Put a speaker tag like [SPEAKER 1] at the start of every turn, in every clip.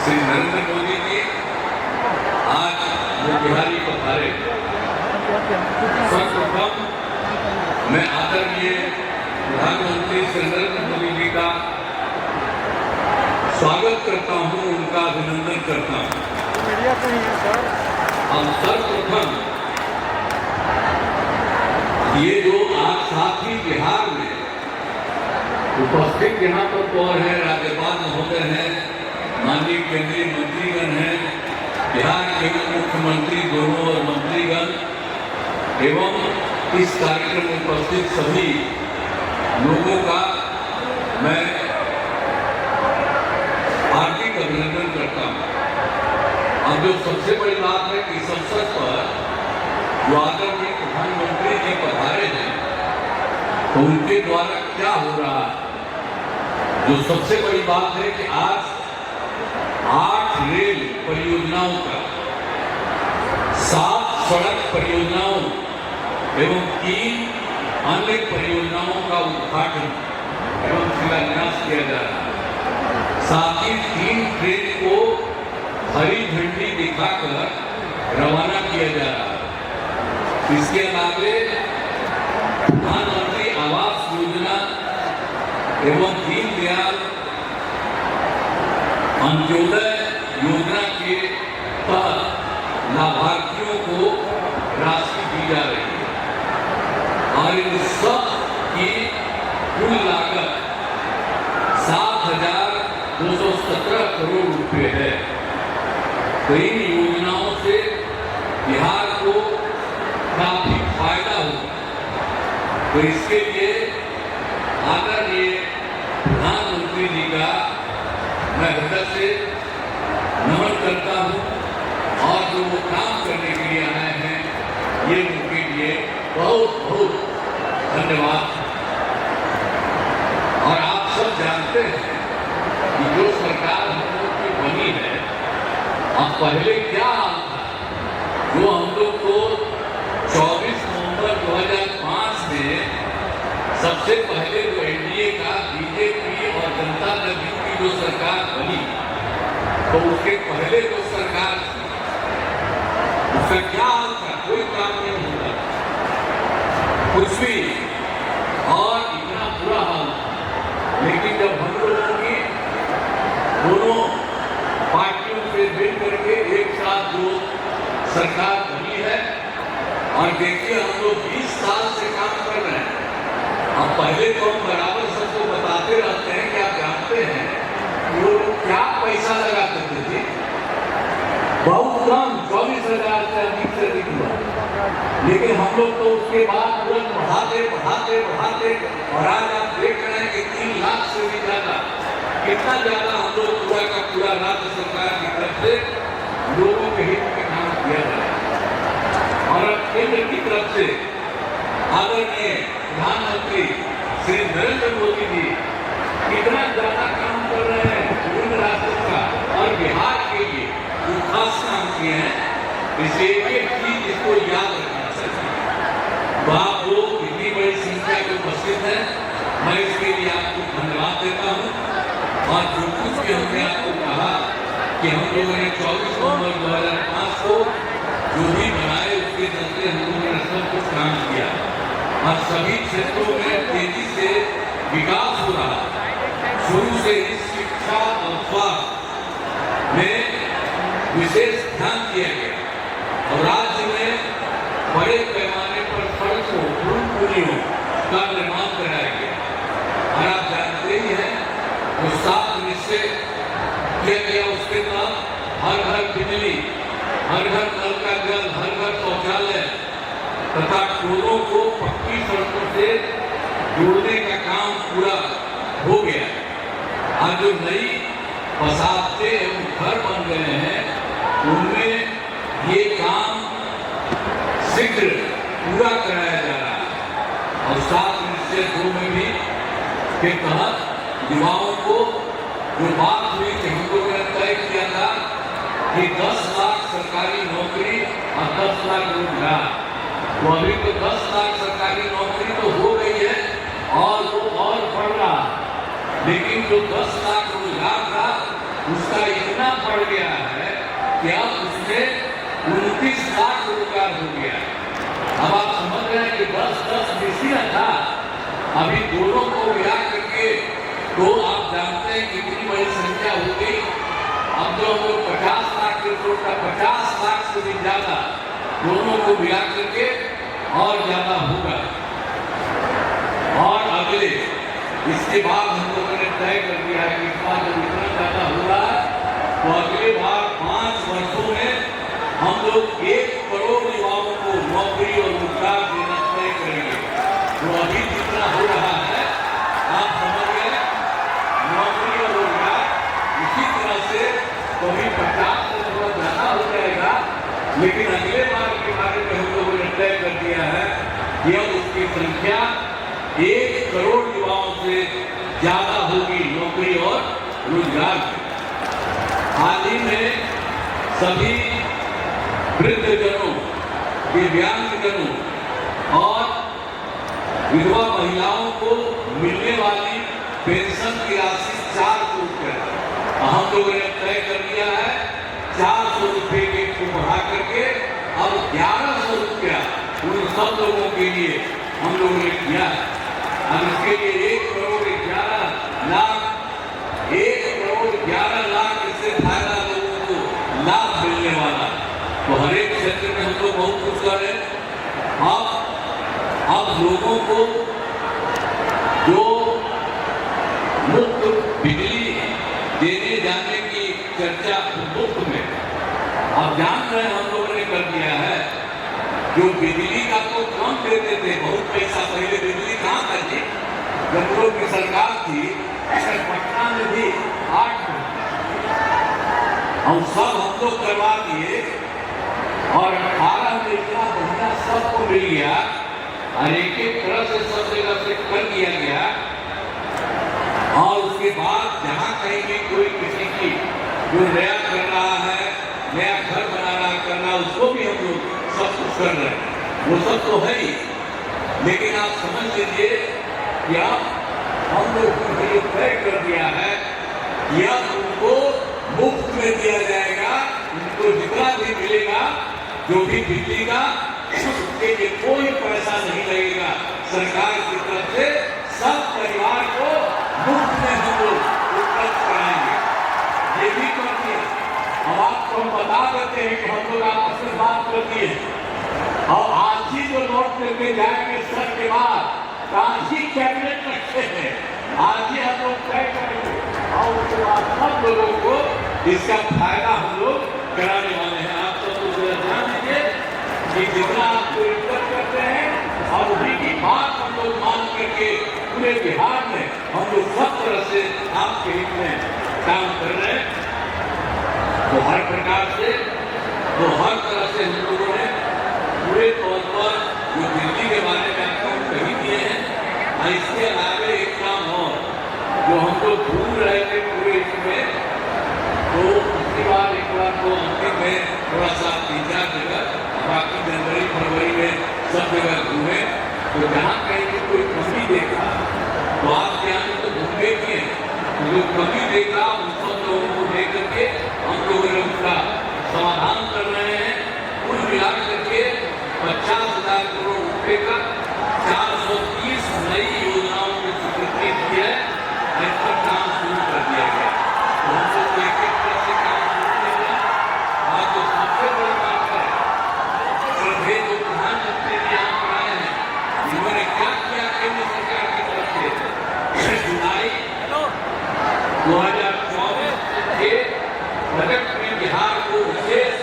[SPEAKER 1] श्री नरेंद्र मोदी जी आज मोतिहारी पधारे। सर्वप्रथम मैं आदरणीय प्रधानमंत्री श्री नरेंद्र मोदी जी का स्वागत करता हूं, उनका अभिनंदन करता हूं। हम सर्वप्रथम ये जो आज साथ ही बिहार में उपस्थित यहाँ पर कौन है, राज्यपाल महोदय हैं, माननीय केंद्रीय मंत्रीगण हैं, बिहार के मुख्यमंत्री दोनों और मंत्रीगण एवं इस कार्यक्रम में उपस्थित सभी लोगों का मैं हार्दिक अभिनंदन करता हूँ। अब जो सबसे बड़ी बात है कि इस अवसर पर जो आदरणीय प्रधानमंत्री जी पधारे हैं तो उनके द्वारा क्या हो रहा है, जो सबसे बड़ी बात है कि आज 8 रेल परियोजनाओं का, 7 सड़क परियोजनाओं एवं 3 अन्य परियोजनाओं का उद्घाटन एवं शिलान्यास किया जा रहा है। साथ ही 3 ट्रेन को हरी झंडी दिखाकर रवाना किया जा रहा है। इसके अलावे प्रधानमंत्री आवास योजना एवं दीनदयाल अंत्योदय योजना के तहत लाभार्थियों को राशि दी जा रही है और इन सब की कुल लागत 7,217 करोड़ रुपए है। तो इन योजनाओं से बिहार को काफी फायदा होगा। तो इसके लिए आदरणीय प्रधानमंत्री जी का मैं हृदय से नमन करता हूँ और जो वो काम करने के लिए आए हैं ये उनके लिए बहुत बहुत धन्यवाद। और आप सब जानते हैं कि जो सरकार हम लोग की बनी है, अब पहले क्या हाल था, जो हम लोग को 24 नवंबर 2005 में सबसे पहले जो एनडीए का बीजेपी और जनता दल की जो सरकार बनी, तो उसके पहले जो सरकार थी उसका क्या हाल था, कोई काम नहीं होता कुछ भी, और इतना बुरा हाल था। लेकिन जब हम लोगों की दोनों पार्टियों से मिल करके एक साथ जो सरकार बनी है, और देखिए हम लोग 20 साल से काम कर रहे हैं। अब पहले तो हम बराबर सबको बताते रहते हैं कि आप जानते हैं वो क्या पैसा लगाते थे, बहुत कम, 24,000 से अधिक हुआ। लेकिन हम लोग तो उसके बाद तुरंत बढ़ाते और आज आप देख रहे हैं कि 3 लाख से भी ज्यादा, कितना ज्यादा हम लोग पूरा का पूरा राज्य सरकार की तरफ से लोगों के हित में काम किया जा रहा है। और अब केंद्र की तरफ से आदरणीय प्रधानमंत्री श्री नरेंद्र मोदी जी कितना ज्यादा काम कर रहे हैं विभिन्न राज्यों का और बिहार के लिए जो खास काम किए हैं, इसलिए एक चीज इसको याद रखना चाहिए। तो आप लोग इतनी बड़ी संख्या में उपस्थित हैं, मैं इसके लिए आपको धन्यवाद देता हूँ। और जो कुछ भी हमने आपको कहा कि हम लोगों ने 24 नवंबर 2005 को जो भी बनाए उसके चलते हम लोगों ने सब कुछ काम किया और सभी क्षेत्रों में तेजी से विकास हो रहा है। शुरू से ही शिक्षा और स्वास्थ्य में विशेष ध्यान दिया गया और राज्य में बड़े पैमाने पर सड़कों, पुलियों का निर्माण कराया गया। और आप जानते ही हैं जो 7 निश्चय किया गया, उसके तहत हर घर बिजली, हर घर नल का जल, हर घर शौचालय तथा टोलों को पक्की सड़कों से जोड़ने का काम पूरा हो गया। आज जो नई बसाते एवं घर बन रहे हैं उनमें ये काम शीघ्र पूरा कराया जा रहा है। और 7 निश्चय 2 में भी के तहत युवाओं को जो बात हुई कि हम लोगों ने तय किया था कि 10 लाख सरकारी नौकरी और 10 लाख रोजगार, तो अभी तो 10 लाख सरकारी नौकरी तो हो गई है और वो और बढ़ रहा है। लेकिन जो 10 लाख रोजगार था उसका इतना बढ़ बढ़ गया है कि अब उसमें 29 लाख रोजगार हो गया है। अब आप समझ रहे हैं कि 10-10 बेसिया था, अभी दोनों को मिला करके तो आप जानते हैं कितनी बड़ी संख्या हो गई। अब जो हम लोग 50 लाख करोड़ का 50 लाख से भी ज्यादा दोनों को मिला करके और ज्यादा होगा। और अगले इसके बाद हम लोगों ने तय कर दिया है कि इस बार जब इतना ज्यादा होगा तो अगले बार 5 वर्षों में हम लोग 1 करोड़ युवाओं को नौकरी और रोजगार देना तय करेंगे। तो अभी जितना हो रहा है आप समझ गए, नौकरी और रोजगार इसी तरह से कभी 50 से थोड़ा ज्यादा हो जाएगा, लेकिन अगले बार के बारे में हम लोगों ने तय कर दिया है कि अब उसकी संख्या 1 करोड़ युवाओं से ज्यादा होगी नौकरी और रोजगार में। हाल ही में सभी वृद्धजनों, दिव्यांगजनों और विधवा महिलाओं को मिलने वाली पेंशन की राशि 400 रुपये हम लोगों ने तय कर दिया है। 400 रुपये के को बढ़ा करके अब 1100 रुपया उन सब लोगों के लिए हम लोगों ने किया है। अब इसके लिए 1 करोड़ 11 लाख 1 करोड़ 11 लाख इससे फायदा लोगों को लाभ मिलने वाला। तो हर एक क्षेत्र में हम लोग बहुत कुछ कर रहे हैं। अब लोगों को जो मुफ्त बिजली देने जाने की चर्चा मुफ्त में अब जान रहे हैं, हम लोगों ने कर दिया है। जो बिजली का तो कम देते थे, बहुत पैसा पहले बिजली कहाँ था जी, जब लोग की सरकार थी पटना में भी 8 और सब हम लोग करवा दिए और 18 में इतना बढ़िया सबको मिल गया और एक तरह से सब जगह से कर दिया गया। और उसके बाद जहाँ कहीं भी कोई किसी की जो नया कर रहा है, नया घर बना रहा करना, उसको भी हम लोग सब कुछ कर रहे हैं। वो सब तो है ही, लेकिन आप समझ लीजिए कि अब हम लोग को ये तय कर दिया है कि अब उनको मुफ्त में दिया जाएगा। उनको जितना भी मिलेगा, जो भी बिजली का, उसके लिए कोई पैसा नहीं लगेगा सरकार की तरफ से। सब परिवार को मुफ्त में हम लोग उपलब्ध कराएंगे। ये भी करते हैं। अब आपको हम बता देते हैं कि हम लोग आपस में बात करती है और आज ही जो नोट लेके जाएंगे सर के बाद आज ही कैबिनेट रखते हैं, आज ही हम लोग तय करेंगे और उसके बाद सब लोगों को इसका फायदा हम लोग कराने वाले हैं। आप सब लोग ध्यान दीजिए कि जितना आपको इज्जत करते हैं और उन्हीं की बात हम लोग मान करके पूरे बिहार में हम लोग सब तरह से आपके हित में काम कर रहे हैं। तो हर प्रकार से, तो हर तरह से हम लोगों ने पूरे तौर पर जो दिल्ली के बारे में आपको कही दिए हैं, और इसके अलावा एक काम और जो हम लोग भूल रहे थे पूरे इसमें, तो उसके बाद एक बार तो अंतिम में थोड़ा सा 3-4 जगह, बाकी जनवरी फरवरी में सब जगह घूमे। तो जहाँ कहीं भी कोई कमी देखा तो आप यहाँ तो घूमे किए, जो कमी देखा उन सब लोगों को देख करके हम लोगों ने उसका समाधान कर रहे हैं। कुल मिला करके 50,000 करोड़ रुपए का 430 नई योजनाओं की स्वीकृति की है। इस पर काम शुरू कर दिया गया। तो हम लोग एक तरह से काम शुरू कर दिया। आज जो सबसे बड़ी बात है, श्रद्धेय जो प्रधानमंत्री जी यहाँ पर आए हैं, इन्होंने क्या किया केंद्र सरकार की तरफ से जुलाई 2024 के बजट में बिहार को विशेष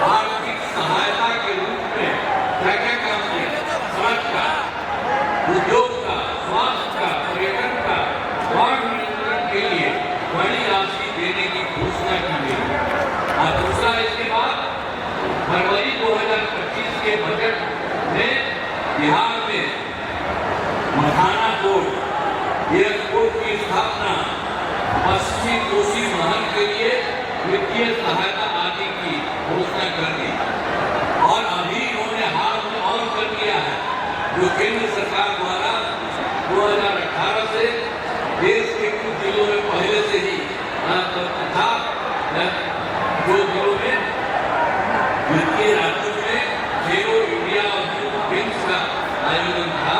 [SPEAKER 1] आर्थिक सहायता के रूप में क्या क्या काम किया, सड़क का, उद्योग का, स्वास्थ्य का, पर्यटन का, बाढ़ नियंत्रण के लिए बड़ी राशि देने की घोषणा की गई। और दूसरा, इसके बाद फरवरी 2025 के बजट में बिहार में मथाना पोर्ट, एयरपोर्ट की स्थापना, पश्चिमी कोसी नहर के लिए वित्तीय सहायता आदि की घोषणा कर दी। और अभी उन्होंने हाल में और कर दिया है, जो केंद्र सरकार द्वारा 2018 से देश के कुछ जिलों में पहले से ही था, दो दिनों में वित्तीय राज्यों में खेलो इंडिया गेम्स का आयोजन था,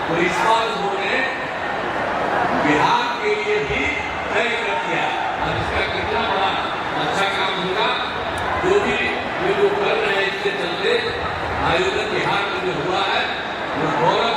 [SPEAKER 1] तो इस बार उन्होंने बिहार के लिए भी तय कर दिया। और इसका कितना बड़ा अच्छा काम होगा, जो भी ये जो कर रहे हैं, इसके चलते आयोजन बिहार में जो हुआ है वो गौरव